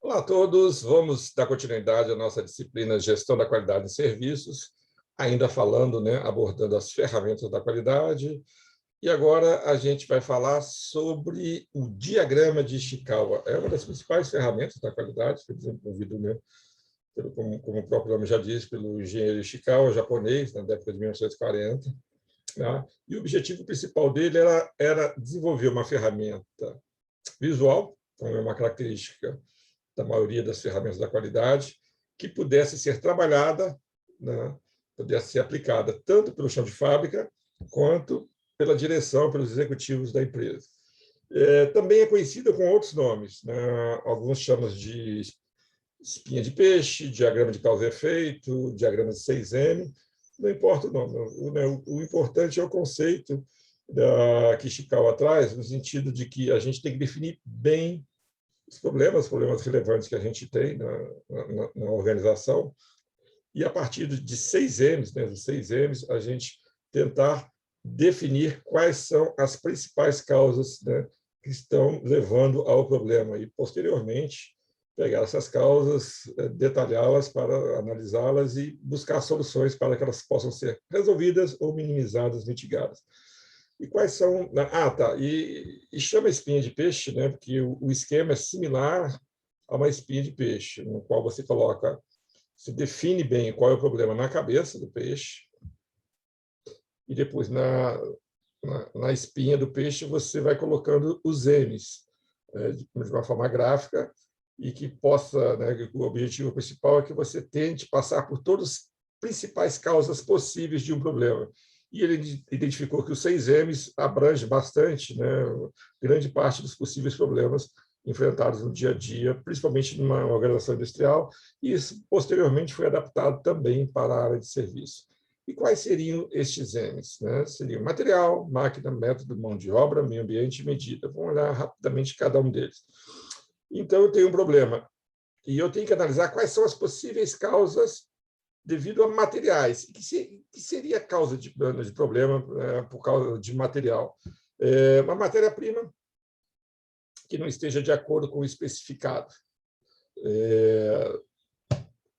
Olá a todos, vamos dar continuidade à nossa disciplina Gestão da Qualidade em Serviços, ainda falando, abordando as ferramentas da qualidade, e agora a gente vai falar sobre o diagrama de Ishikawa. É uma das principais ferramentas da qualidade, foi desenvolvido, como o próprio nome já diz, pelo engenheiro Ishikawa, japonês, na década de 1940. Tá? E o objetivo principal dele era desenvolver uma ferramenta visual, como é uma característica da maioria das ferramentas da qualidade, que pudesse ser trabalhada, pudesse ser aplicada tanto pelo chão de fábrica quanto pela direção, pelos executivos da empresa. Também é conhecida com outros nomes, alguns chamam de espinha de peixe, diagrama de causa e efeito, diagrama de 6M, não importa o nome. O importante é o conceito que Ishikawa traz, no sentido de que a gente tem que definir bem os problemas relevantes que a gente tem na organização, e a partir de 6Ms, dos 6Ms, a gente tentar definir quais são as principais causas que estão levando ao problema, e, posteriormente, pegar essas causas, detalhá-las para analisá-las e buscar soluções para que elas possam ser resolvidas ou minimizadas, mitigadas. E quais são... E chama espinha de peixe, porque o esquema é similar a uma espinha de peixe, no qual você define bem qual é o problema na cabeça do peixe, e depois na espinha do peixe você vai colocando os M's de uma forma gráfica, e que possa, o objetivo principal é que você tente passar por todas as principais causas possíveis de um problema. E ele identificou que os 6Ms abrange bastante, grande parte dos possíveis problemas enfrentados no dia a dia, principalmente numa organização industrial, e isso, posteriormente, foi adaptado também para a área de serviço. E quais seriam estes Ms? Seriam material, máquina, método, mão de obra, meio ambiente e medida. Vamos olhar rapidamente cada um deles. Então, eu tenho um problema, e eu tenho que analisar quais são as possíveis causas devido a materiais. Que seria a causa de problema por causa de material? Uma matéria-prima que não esteja de acordo com o especificado.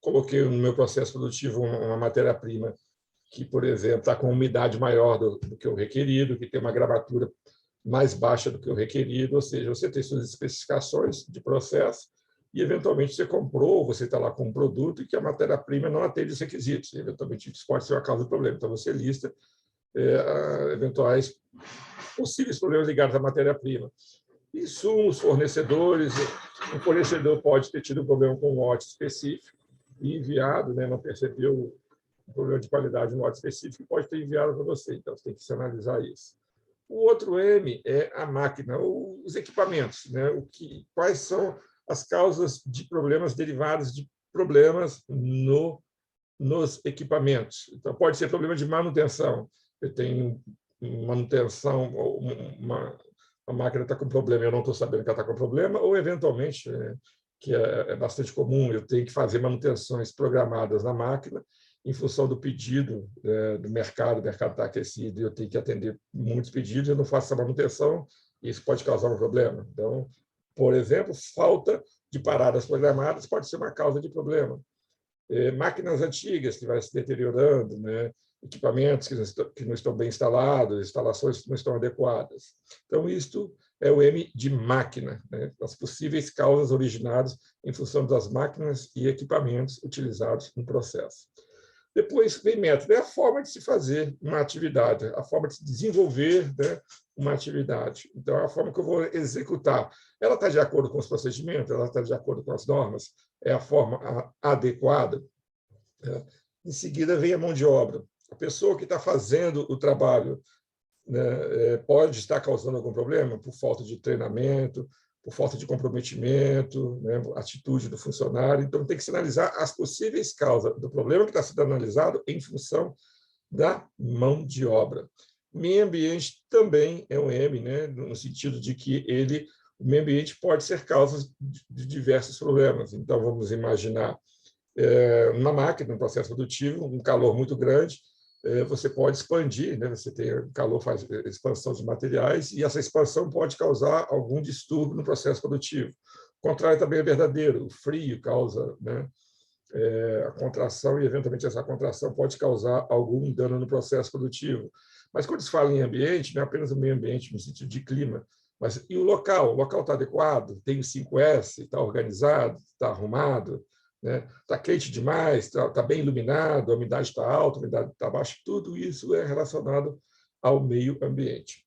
Coloquei no meu processo produtivo uma matéria-prima que, por exemplo, está com umidade maior do que o requerido, que tem uma gramatura mais baixa do que o requerido, ou seja, você tem suas especificações de processo, e, eventualmente, você comprou, você está lá com um produto e que a matéria-prima não atende os requisitos. Eventualmente, isso pode ser a causa do problema. Então, você lista eventuais possíveis problemas ligados à matéria-prima. Insumos, fornecedores. Um fornecedor pode ter tido um problema com um lote específico e enviado, não percebeu o problema de qualidade no lote específico, e pode ter enviado para você. Então, você tem que se analisar isso. O outro M é a máquina, os equipamentos. Quais são as causas de problemas derivados de problemas nos equipamentos. Então, pode ser problema de manutenção. Eu tenho manutenção, a máquina está com problema, eu não estou sabendo que ela está com problema, ou, eventualmente, que é bastante comum, eu tenho que fazer manutenções programadas na máquina em função do pedido do mercado, o mercado está aquecido e eu tenho que atender muitos pedidos, eu não faço essa manutenção, e isso pode causar um problema. Então, por exemplo, falta de paradas programadas pode ser uma causa de problema. Máquinas antigas que vão se deteriorando, equipamentos que não estão bem instalados, instalações que não estão adequadas. Então, isto é o M de máquina, as possíveis causas originadas em função das máquinas e equipamentos utilizados no processo. Depois vem método, é a forma de se fazer uma atividade, a forma de se desenvolver uma atividade. Então, é a forma que eu vou executar. Ela está de acordo com os procedimentos, ela está de acordo com as normas, é a forma adequada. Em seguida, vem a mão de obra. A pessoa que está fazendo o trabalho pode estar causando algum problema por falta de treinamento, por falta de comprometimento, atitude do funcionário. Então, tem que se analisar as possíveis causas do problema que está sendo analisado em função da mão de obra. Meio ambiente também é um M, no sentido de que o meio ambiente pode ser causa de diversos problemas. Então, vamos imaginar uma máquina, um processo produtivo, um calor muito grande, você pode expandir, você tem calor, faz expansão de materiais, e essa expansão pode causar algum distúrbio no processo produtivo. O contrário também é verdadeiro. O frio causa, né, a contração e, eventualmente, essa contração pode causar algum dano no processo produtivo. Mas, quando se fala em ambiente, não é apenas o meio ambiente no sentido de clima, mas e o local? O local está adequado? Tem o 5S? Está organizado? Está arrumado? Né? Está quente demais? Está bem iluminado? A umidade está alta? A umidade está baixa? Tudo isso é relacionado ao meio ambiente.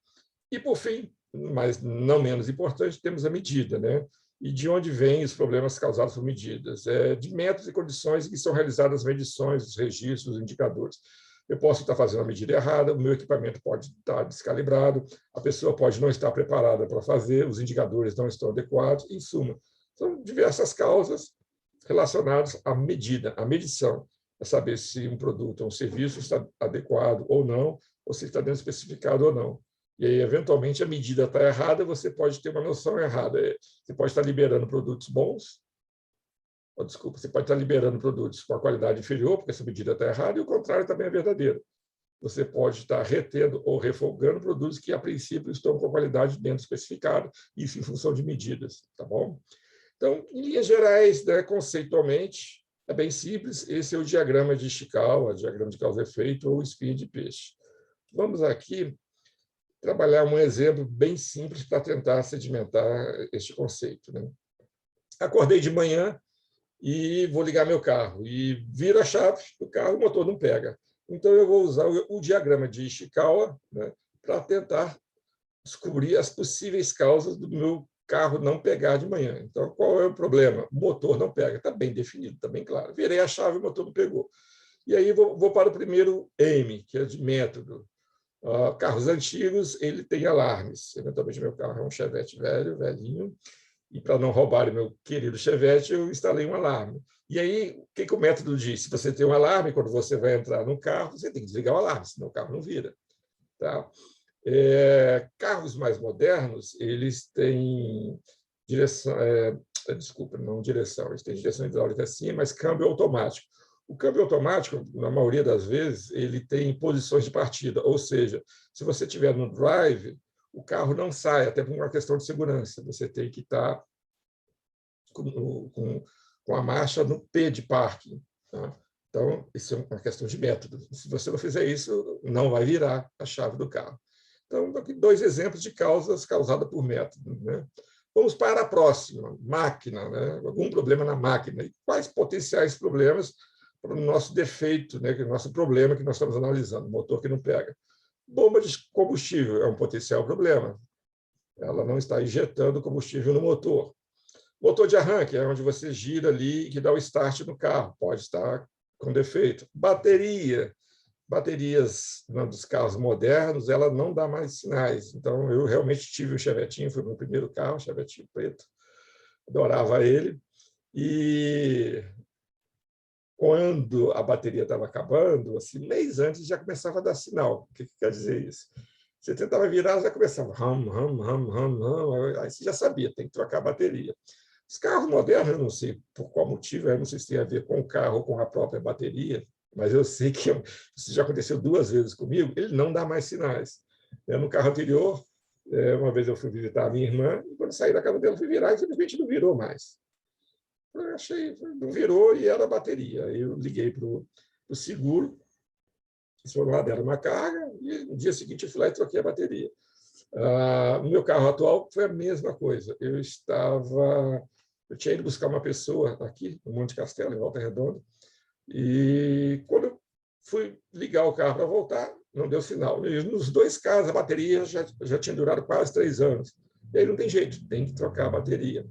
E, por fim, mas não menos importante, temos a medida, né? E de onde vêm os problemas causados por medidas? De métodos e condições em que são realizadas as medições, os registros, os indicadores. Eu posso estar fazendo a medida errada, o meu equipamento pode estar descalibrado, a pessoa pode não estar preparada para fazer, os indicadores não estão adequados, em suma. São diversas causas relacionadas à medida, à medição, a saber se um produto ou um serviço está adequado ou não, ou se está dentro especificado ou não. E aí, eventualmente, a medida está errada, você pode ter uma noção errada. Você pode estar liberando produtos bons, ou, desculpa, você pode estar liberando produtos com a qualidade inferior, porque essa medida está errada, e o contrário também é verdadeiro. Você pode estar retendo ou refogando produtos que, a princípio, estão com a qualidade dentro especificada, isso em função de medidas, tá bom? Então, em linhas gerais, né, conceitualmente, é bem simples, esse é o diagrama de Ishikawa, diagrama de causa e efeito, ou espinha de peixe. Vamos aqui trabalhar um exemplo bem simples para tentar sedimentar este conceito, né? Acordei de manhã e vou ligar meu carro, e viro a chave do carro, o motor não pega. Então, eu vou usar o diagrama de Ishikawa, né, para tentar descobrir as possíveis causas do meu carro não pegar de manhã. Então, qual é o problema? O motor não pega, está bem definido, está bem claro. Virei a chave, o motor não pegou. E aí vou para o primeiro M, que é de método. Carros antigos, ele tem alarmes. Eventualmente, meu carro é um Chevette velho, velhinho, e para não roubar o meu querido Chevette, eu instalei um alarme. E aí, o que o método diz? Se você tem um alarme, quando você vai entrar no carro, você tem que desligar o alarme, senão o carro não vira. Tá? Carros mais modernos, eles têm direção, desculpa, não direção, eles têm direção hidráulica sim, mas câmbio automático. O câmbio automático, na maioria das vezes, ele tem posições de partida, ou seja, se você estiver no drive, o carro não sai, até por uma questão de segurança. Você tem que estar com a marcha no P de parking. Tá? Então, isso é uma questão de método. Se você não fizer isso, não vai virar a chave do carro. Então, aqui 2 exemplos de causas causadas por método, né? Vamos para a próxima, máquina, né? Algum problema na máquina. E quais potenciais problemas para o nosso defeito, né? O nosso problema que nós estamos analisando, motor que não pega. Bomba de combustível é um potencial problema. Ela não está injetando combustível no motor. Motor de arranque é onde você gira ali e que dá o start no carro, pode estar com defeito. Baterias dos carros modernos, ela não dá mais sinais. Então, eu realmente tive o Chevetinho, foi o meu primeiro carro, Chevetinho preto, adorava ele. E quando a bateria estava acabando, assim, mês antes já começava a dar sinal. O que quer dizer isso? Você tentava virar, já começava ram, ram, ram, ram, ram, aí você já sabia, tem que trocar a bateria. Os carros modernos, eu não sei por qual motivo, eu não sei se tem a ver com o carro ou com a própria bateria, mas eu sei que isso já aconteceu 2 vezes comigo, ele não dá mais sinais. No carro anterior, uma vez eu fui visitar a minha irmã, e quando saí da casa dela, fui virar e simplesmente não virou mais. Eu achei, não virou e era a bateria. Aí eu liguei para o seguro, eles foram lá, deram uma carga, e no dia seguinte eu fui lá e troquei a bateria. No meu carro atual foi a mesma coisa. Eu tinha ido buscar uma pessoa aqui, no Monte Castelo, em Volta Redonda, e quando eu fui ligar o carro para voltar, não deu sinal. E nos 2 casos, a bateria já tinha durado quase 3 anos. E aí não tem jeito, tem que trocar a bateria.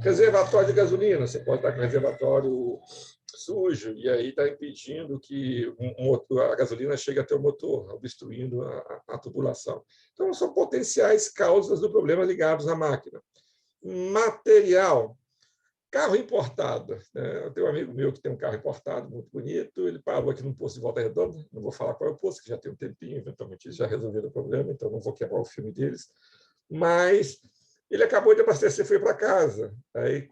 Reservatório de gasolina, você pode estar com reservatório sujo, e aí está impedindo que a gasolina chegue até o motor, obstruindo a tubulação. Então, são potenciais causas do problema ligados à máquina. Material. Carro importado. Né? Eu tenho um amigo meu que tem um carro importado, muito bonito, ele parou aqui no posto de Volta Redonda, não vou falar qual é o posto, que já tem um tempinho, eventualmente eles já resolveram o problema, então não vou quebrar o filme deles, mas ele acabou de abastecer e foi para casa, aí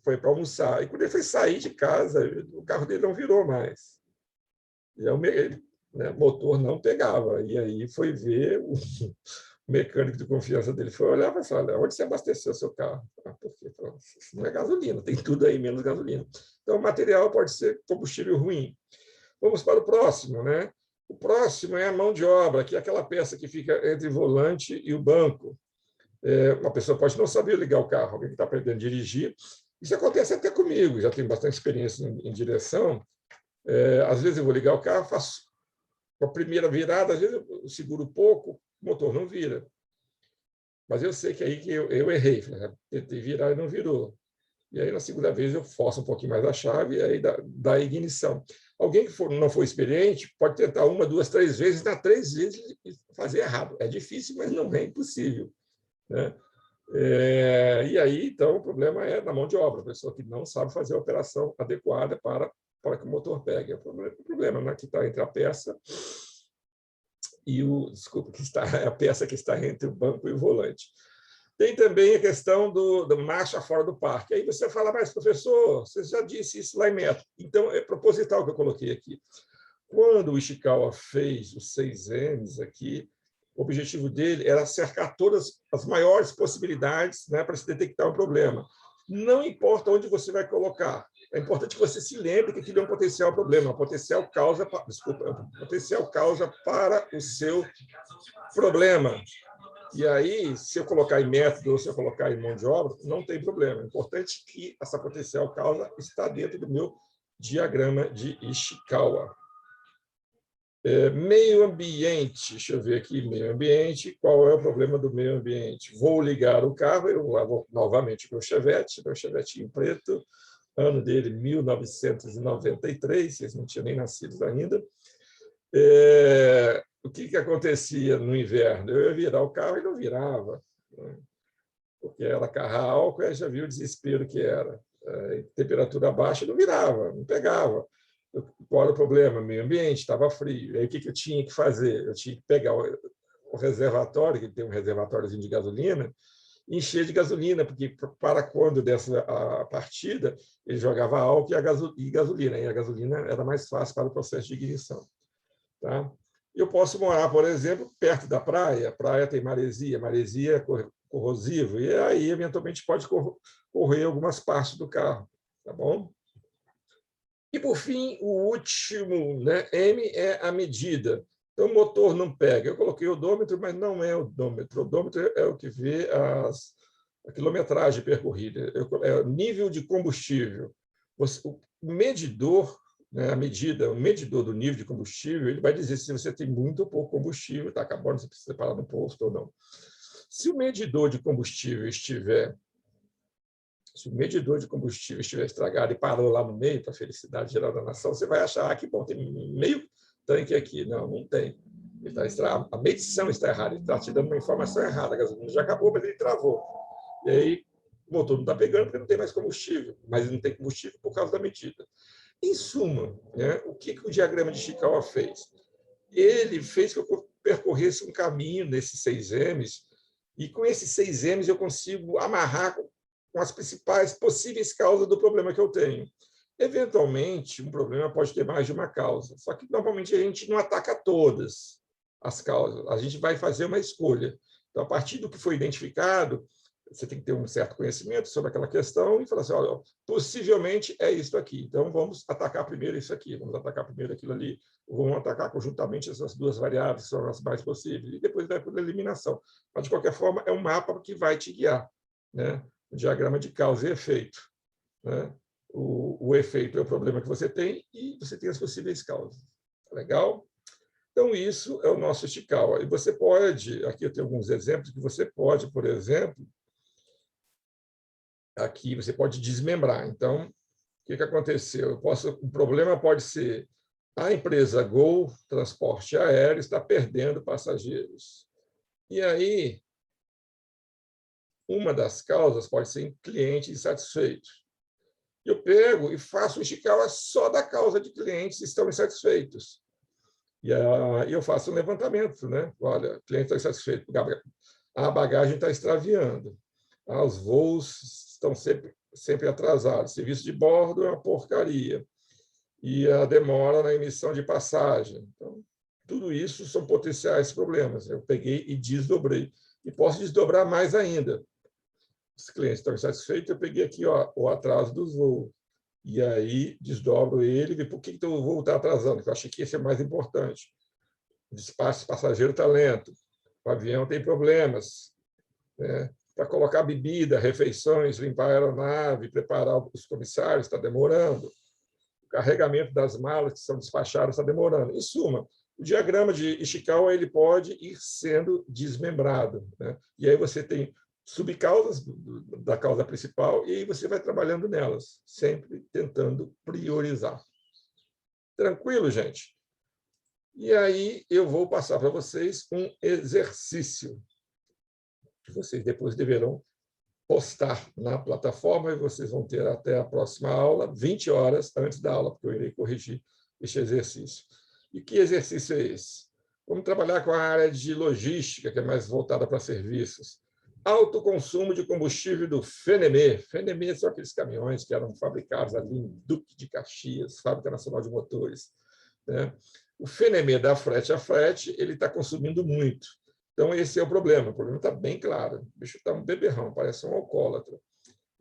foi para almoçar, e quando ele foi sair de casa, o carro dele não virou mais. E o motor não pegava, e aí foi ver o mecânico de confiança dele foi olhar e falou: onde você abasteceu seu carro? Por quê? Não, isso não é gasolina, tem tudo aí menos gasolina. Então, o material pode ser combustível ruim. Vamos para o próximo, né? O próximo é a mão de obra, que é aquela peça que fica entre o volante e o banco. Uma pessoa pode não saber ligar o carro, alguém que está aprendendo a dirigir. Isso acontece até comigo, já tenho bastante experiência em direção. Às vezes eu vou ligar o carro, faço a primeira virada, às vezes eu seguro pouco, o motor não vira. Mas eu sei que aí que eu errei, tentei virar e não virou. E aí, na segunda vez, eu forço um pouquinho mais a chave e aí dá a ignição. Alguém que não for experiente pode tentar uma, duas, três vezes, na três vezes fazer errado. É difícil, mas não é impossível, né? E aí, então, o problema é na mão de obra, a pessoa que não sabe fazer a operação adequada para que o motor pegue. O problema, né, que está entre a peça e a peça que está entre o banco e o volante. Tem também a questão do marcha fora do parque. Aí você fala, mas, professor, você já disse isso lá em método. Então, é proposital que eu coloquei aqui. Quando o Ishikawa fez os 6Ms aqui, o objetivo dele era cercar todas as maiores possibilidades, né, para se detectar um problema. Não importa onde você vai colocar, é importante que você se lembre que aquilo é um potencial problema, um potencial causa para o seu problema. E aí, se eu colocar em método ou se eu colocar em mão de obra, não tem problema. É importante que essa potencial causa está dentro do meu diagrama de Ishikawa. Meio ambiente, deixa eu ver aqui, meio ambiente, qual é o problema do meio ambiente? Vou ligar o carro, eu levo novamente o meu Chevetinho preto, ano dele 1993, vocês não tinham nem nascido ainda. O que acontecia no inverno? Eu ia virar o carro e não virava, né? Porque era carro a álcool, e já viu o desespero que era. Temperatura baixa, não virava, não pegava. Qual era o problema? Meio ambiente, estava frio. Aí o que eu tinha que fazer? Eu tinha que pegar o reservatório, que tem um reservatóriozinho de gasolina, e encher de gasolina, porque para quando desse a partida, ele jogava álcool e gasolina. E a gasolina era mais fácil para o processo de ignição. Tá? Eu posso morar, por exemplo, perto da praia. A praia tem maresia é corrosivo, e aí, eventualmente, pode correr algumas partes do carro. Tá bom? E, por fim, o último, né? M é a medida. Então, o motor não pega. Eu coloquei o odômetro, mas não é o odômetro. O odômetro é o que vê a quilometragem percorrida, é o nível de combustível. O medidor, né, o medidor do nível de combustível, ele vai dizer se você tem muito ou pouco combustível, está acabando, você precisa parar no posto ou não. Se o medidor de combustível estiver estragado e parou lá no meio, para a felicidade geral da nação, você vai achar que, bom, tem meio tanque aqui. Não, não tem. A medição está errada, ele está te dando uma informação errada. A gasolina já acabou, mas ele travou. E aí, o motor não está pegando porque não tem mais combustível, mas não tem combustível por causa da medida. Em suma, né, o que o diagrama de Ishikawa fez? Ele fez que eu percorresse um caminho nesses 6Ms, e com esses 6Ms eu consigo amarrar com as principais possíveis causas do problema que eu tenho. Eventualmente, um problema pode ter mais de uma causa, só que normalmente a gente não ataca todas as causas, a gente vai fazer uma escolha. Então, a partir do que foi identificado, você tem que ter um certo conhecimento sobre aquela questão e falar assim, olha, possivelmente é isso aqui, então vamos atacar primeiro isso aqui, vamos atacar primeiro aquilo ali, vamos atacar conjuntamente essas duas variáveis, que são as mais possíveis, e depois vai por eliminação. Mas, de qualquer forma, é um mapa que vai te guiar, né? O diagrama de causa e efeito, né? O efeito é o problema que você tem e você tem as possíveis causas. Legal? Então, isso é o nosso Ishikawa. E você pode, aqui eu tenho alguns exemplos, que você pode, por exemplo, aqui você pode desmembrar. Então, o que aconteceu? O problema pode ser a empresa Gol Transporte Aéreo está perdendo passageiros. E aí, uma das causas pode ser cliente insatisfeito. Eu pego e faço um Ishikawa só da causa de clientes que estão insatisfeitos. E aí eu faço um levantamento, né? Olha, o cliente está insatisfeito, a bagagem está extraviando, os voos estão sempre atrasados, serviço de bordo é uma porcaria, e a demora na emissão de passagem. Então, tudo isso são potenciais problemas. Eu peguei e desdobrei. E posso desdobrar mais ainda. os clientes estão insatisfeitos, eu peguei aqui ó, o atraso dos voos. E aí desdobro ele e vejo por que o voo está atrasando, porque eu achei que esse é mais importante. O despacho passageiro está lento, o avião tem problemas, né? Para colocar bebida, refeições, limpar a aeronave, preparar os comissários, está demorando. O carregamento das malas que são despachadas está demorando. Em suma, o diagrama de Ishikawa ele pode ir sendo desmembrado, né? E aí você tem subcausas da causa principal e aí você vai trabalhando nelas, sempre tentando priorizar. Tranquilo, gente? E aí eu vou passar para vocês um exercício que vocês depois deverão postar na plataforma e vocês vão ter até a próxima aula, 20 horas antes da aula, porque eu irei corrigir este exercício. E que exercício é esse? Vamos trabalhar com a área de logística, que é mais voltada para serviços. Alto consumo de combustível do FENEME. FENEME são aqueles caminhões que eram fabricados ali em Duque de Caxias, Fábrica Nacional de Motores, né? O FENEME da frete a frete, ele está consumindo muito. Então, esse é o problema está bem claro. O bicho está um beberrão, parece um alcoólatra.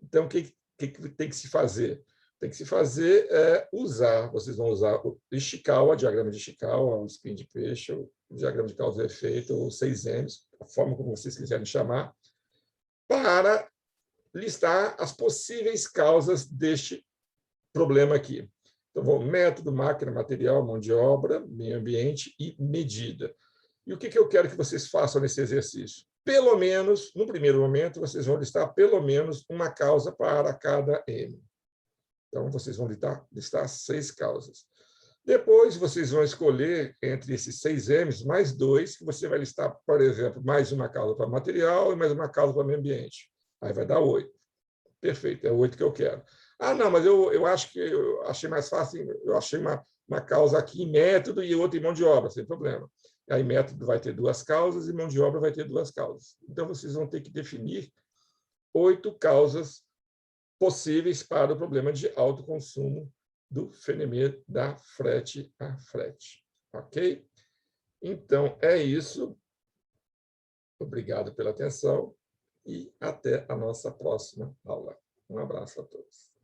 Então, o que tem que se fazer? Tem que se fazer usar, vocês vão usar o Ishikawa, diagrama de Ishikawa, o spin de peixe, o diagrama de causa e efeito, ou 6Ms, a forma como vocês quiserem chamar, para listar as possíveis causas deste problema aqui. Então, método, máquina, material, mão de obra, meio ambiente e medida. E o que eu quero que vocês façam nesse exercício? Pelo menos, no primeiro momento, vocês vão listar pelo menos uma causa para cada M. Então, vocês vão listar 6 causas. Depois, vocês vão escolher entre esses 6 M's mais 2, que você vai listar, por exemplo, mais uma causa para material e mais uma causa para meio ambiente. Aí vai dar 8. Perfeito, é 8 que eu quero. Ah, não, mas eu acho que eu achei mais fácil, eu achei uma causa aqui em método e outra em mão de obra, sem problema. Aí método vai ter 2 causas e mão de obra vai ter 2 causas. Então, vocês vão ter que definir 8 causas possíveis para o problema de alto consumo do FENEME da frete a frete. Ok? Então, é isso. Obrigado pela atenção e até a nossa próxima aula. Um abraço a todos.